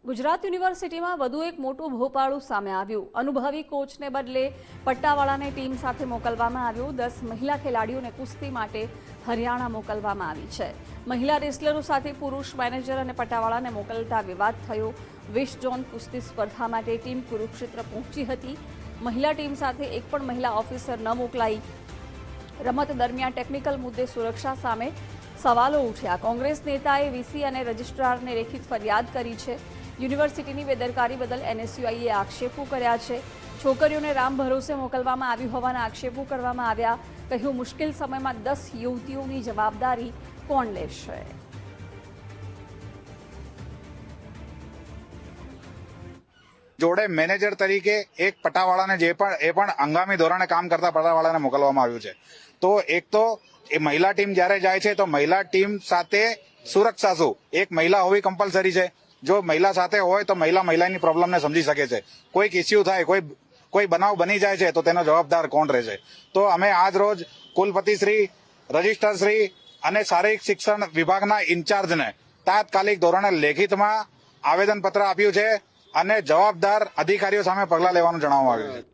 ગુજરાત યુનિવર્સિટીમાં વધુ એક મોટું ભોપાળું સામે આવ્યું. અનુભવી કોચને બદલે પટ્ટાવાળાને ટીમ સાથે મોકલવામાં આવ્યું. 10 મહિલા ખેલાડીઓને કુસ્તી માટે હરિયાણા મોકલવામાં આવી છે. મહિલા રેસલરો સાથે પુરુષ મેનેજર અને પટ્ટાવાળાને મોકલતા વિવાદ થયો. 20 ઝોન કુસ્તી સ્પર્ધા માટે ટીમ કુરુક્ષેત્ર પહોંચી હતી. મહિલા ટીમ સાથે એક પણ મહિલા ઓફિસર ન મોકલાઈ. રમત દરમિયાન ટેકનિકલ મુદ્દે સુરક્ષા સામે સવાલો ઉઠ્યા. કોંગ્રેસ નેતાએ વીસી અને રજિસ્ટ્રારને લેખિત ફરિયાદ કરી છે. યુનિવર્સિટીની બેદરકારી બદલ એનએસયુઆઈએ આક્ષેપો કર્યા છે. છોકરીઓને રામ ભરોસે મોકલવામાં આવી હોવાના આક્ષેપો કરવામાં આવ્યા. કહ્યું, મુશ્કેલ સમયમાં 10 યુવતીઓની જવાબદારી કોણ લેશે? જોડે મેનેજર તરીકે એક પટ્ટાવાળાને એ પણ હંગામી ધોરણે કામ કરતા પટ્ટાવાળાને મોકલવામાં આવ્યું છે. તો એક તો એ મહિલા ટીમ જ્યારે જાય છે તો મહિલા ટીમ સાથે સુરક્ષા શું, એક મહિલા હોવી કમ્પલસરી છે. જો મહિલા સાથે હોય તો મહિલાની પ્રોબ્લેમને સમજી શકે છે. કોઈક ઇસ્યુ થાય, કોઈ બનાવ બની જાય છે તો તેનો જવાબદાર કોણ રહેશે? તો અમે આજ રોજ કુલપતિશ્રી, રજિસ્ટ્રારશ્રી અને શારીરિક શિક્ષણ વિભાગના ઇન્ચાર્જને તાત્કાલિક ધોરણે લેખિતમાં આવેદનપત્ર આપ્યું છે અને જવાબદાર અધિકારીઓ સામે પગલાં લેવાનું જણાવવામાં આવ્યું છે.